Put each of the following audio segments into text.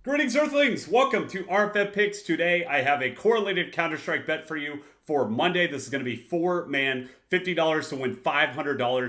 Greetings, Earthlings! Welcome to RFF Picks. Today, I have a correlated Counterstrike bet for you for Monday. This is going to be 4-man, $50 to win $500.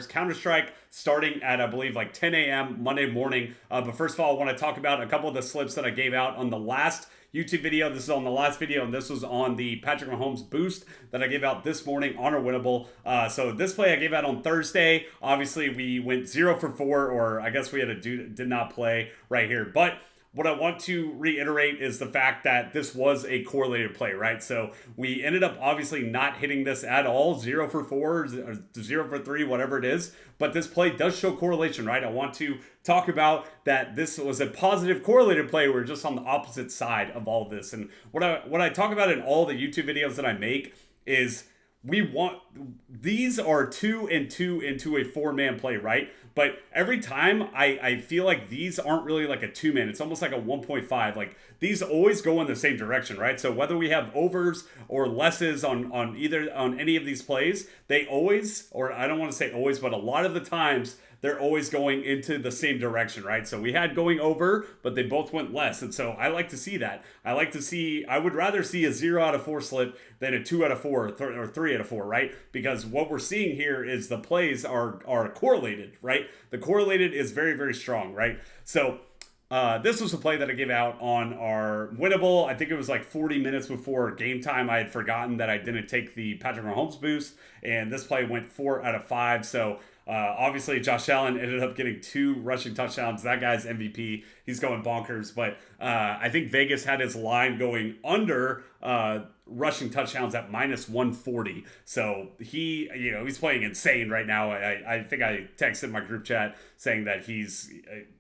Counterstrike starting at, I believe, like 10 a.m. Monday morning. But first of all, I want to talk about a couple of the slips that I gave out on the last YouTube video. This is on the last video, and this was on the Patrick Mahomes boost that I gave out this morning on our winnable. So this play I gave out on Thursday. Obviously, we went 0 for 4, or I guess we had a did not play right here. But what I want to reiterate is the fact that this was a correlated play, right? So we ended up obviously not hitting this at all, 0 for 4, 0 for 3, whatever it is. But this play does show correlation, right? I want to talk about that this was a positive correlated play. We're just on the opposite side of all of this. And what I talk about in all the YouTube videos that I make is these are 2 and 2 into a 4-man play, right? But every time I feel like these aren't really like a 2-man. It's almost like a 1.5. Like these always go in the same direction, right? So whether we have overs or lesses on any of these plays, they always, or I don't want to say always, but a lot of the times they're always going into the same direction, right? So we had going over, but they both went less. And so I like to see that. I would rather see a 0 out of 4 slip than a 2 out of 4 or 3 out of 4, right? Because what we're seeing here is the plays are correlated, right? The correlated is very, very strong, right? So this was a play that I gave out on our winnable. I think it was like 40 minutes before game time. I had forgotten that I didn't take the Patrick Mahomes boost, and this play went 4 out of 5. So obviously, Josh Allen ended up getting 2 rushing touchdowns. That guy's MVP. He's going bonkers. But I think Vegas had his line going under rushing touchdowns at minus 140. So he's playing insane right now. I think I texted my group chat saying that he's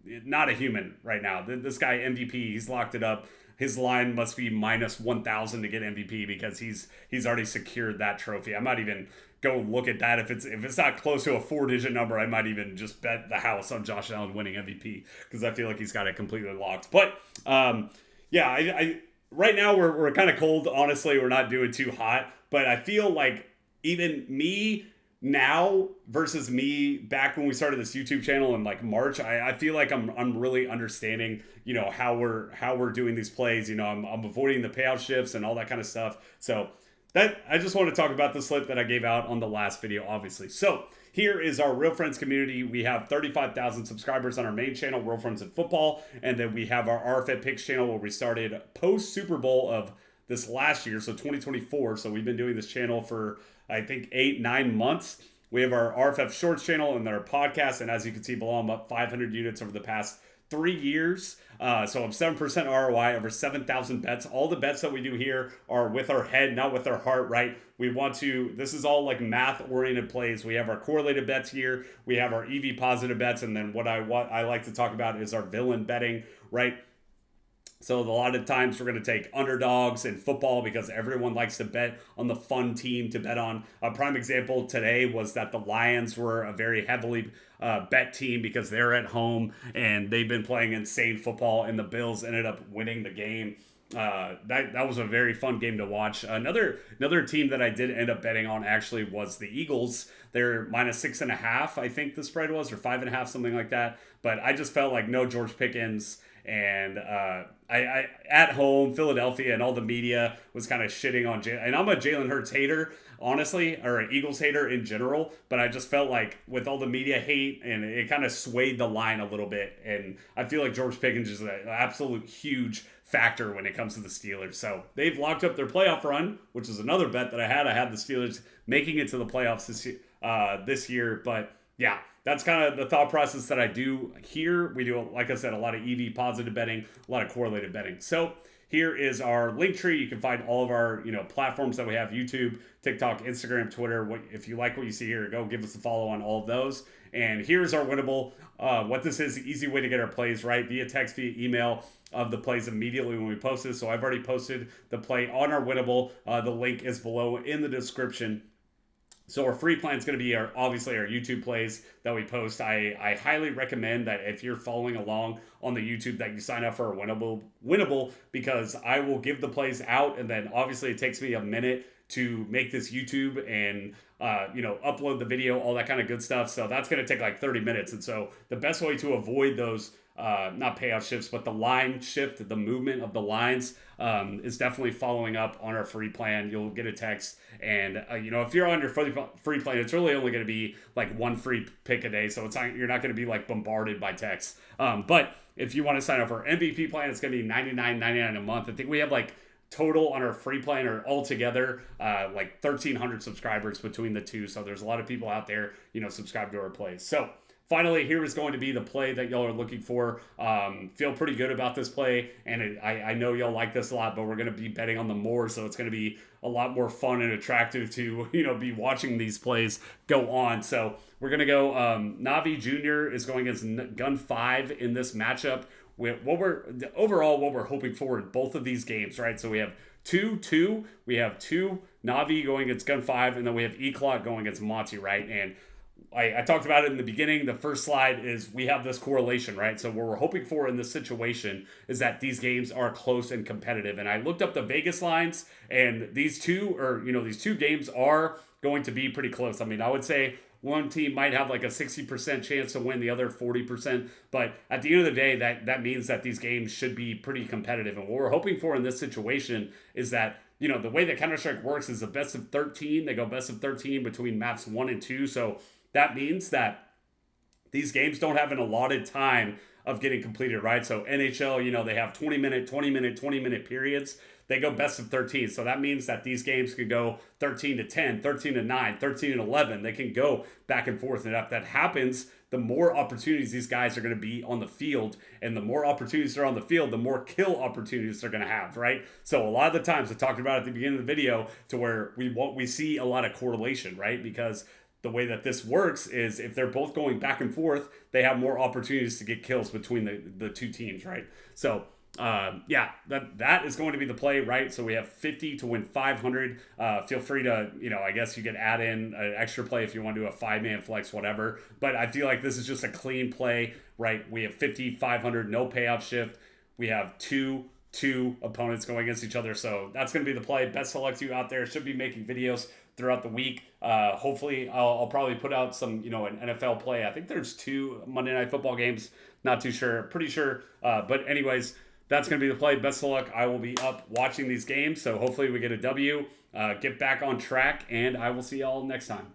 not a human right now. This guy MVP, he's locked it up. His line must be minus 1,000 to get MVP because he's already secured that trophy. I might even go look at that. If it's not close to a 4-digit number, I might even just bet the house on Josh Allen winning MVP because I feel like he's got it completely locked. But I right now we're kind of cold. Honestly, we're not doing too hot. But I feel like even me now versus me back when we started this YouTube channel in like March, I feel like I'm really understanding, how we're doing these plays. I'm avoiding the payout shifts and all that kind of stuff. So that I just want to talk about the slip that I gave out on the last video, obviously. So here is our Real Friends community. We have 35,000 subscribers on our main channel, Real Friends in Football. And then we have our RFF Picks channel where we started post Super Bowl of this last year, so 2024. So we've been doing this channel for, I think, 8-9 months. We have our RFF Shorts channel and then our podcast. And as you can see below, I'm up 500 units over the past 3 years. So I'm 7% ROI, over 7,000 bets. All the bets that we do here are with our head, not with our heart, right? This is all like math-oriented plays. We have our correlated bets here. We have our EV positive bets. And then what I like to talk about is our villain betting, right? So a lot of times we're going to take underdogs in football because everyone likes to bet on the fun team to bet on. A prime example today was that the Lions were a very heavily bet team because they're at home and they've been playing insane football, and the Bills ended up winning the game. That was a very fun game to watch. Another team that I did end up betting on actually was the Eagles. They're minus 6.5, I think the spread was, or 5.5, something like that. But I just felt like no George Pickens. And I at home, Philadelphia and all the media was kind of shitting on Jalen. And I'm a Jalen Hurts hater, honestly, or an Eagles hater in general. But I just felt like with all the media hate, and it kind of swayed the line a little bit. And I feel like George Pickens is an absolute huge factor when it comes to the Steelers. So they've locked up their playoff run, which is another bet that I had. I had the Steelers making it to the playoffs this year. But yeah, that's kind of the thought process that I do here. We do, like I said, a lot of EV positive betting, a lot of correlated betting. So here is our link tree. You can find all of our platforms that we have: YouTube, TikTok, Instagram, Twitter. If you like what you see here, go give us a follow on all of those. And here's our winnable. What this is, the easy way to get our plays right via text, via email of the plays immediately when we post this. So I've already posted the play on our winnable. The link is below in the description. So our free plan is going to be obviously our YouTube plays that we post. I highly recommend that if you're following along on the YouTube that you sign up for a winnable because I will give the plays out, and then obviously it takes me a minute to make this YouTube and upload the video, all that kind of good stuff. So that's going to take like 30 minutes. And so the best way to avoid those not payout shifts, but the line shift, the movement of the lines is definitely following up on our free plan. You'll get a text, and if you're on your free plan, it's really only going to be like one free pick a day, so you're not going to be like bombarded by texts. But if you want to sign up for MVP plan, it's going to be $99.99 a month. I think we have like total on our free plan or altogether like 1,300 subscribers between the two. So there's a lot of people out there, subscribe to our plays. So finally, here is going to be the play that y'all are looking for. Feel pretty good about this play, and I know y'all like this a lot, but we're going to be betting on the more, so it's going to be a lot more fun and attractive to be watching these plays go on. So we're going to go Navi Jr. is going against Gun 5 in this matchup. What we're hoping for in both of these games, right? So we have 2-2, we have 2 Navi going against Gun 5, and then we have E-Clock going against Monty, right? And I talked about it in the beginning. The first slide is we have this correlation, right? So what we're hoping for in this situation is that these games are close and competitive. And I looked up the Vegas lines, and these two games are going to be pretty close. I mean, I would say one team might have like a 60% chance to win, the other 40%. But at the end of the day, that means that these games should be pretty competitive. And what we're hoping for in this situation is that, the way that Counterstrike works is a best of 13. They go best of 13 between maps 1 and 2. So that means that these games don't have an allotted time of getting completed, right? So NHL, they have 20-minute periods. They go best of 13. So that means that these games could go 13-10, 13-9, 13-11. They can go back and forth. And if that happens, the more opportunities these guys are going to be on the field. And the more opportunities they're on the field, the more kill opportunities they're going to have, right? So a lot of the times I talked about at the beginning of the video to where we see a lot of correlation, right? Because the way that this works is if they're both going back and forth, they have more opportunities to get kills between the two teams, right? So that is going to be the play, right? So we have 50 to win 500. Feel free to, I guess you could add in an extra play if you want to do a 5-man flex, whatever. But I feel like this is just a clean play, right? We have 50, 500, no payout shift. We have two opponents going against each other. So that's going to be the play. Best of luck to you out there. Should be making videos throughout the week. Hopefully I'll probably put out some, an NFL play. I think there's 2 Monday Night Football games. Not too sure. Pretty sure. But anyways, that's going to be the play. Best of luck. I will be up watching these games. So hopefully we get a W, get back on track, and I will see y'all next time.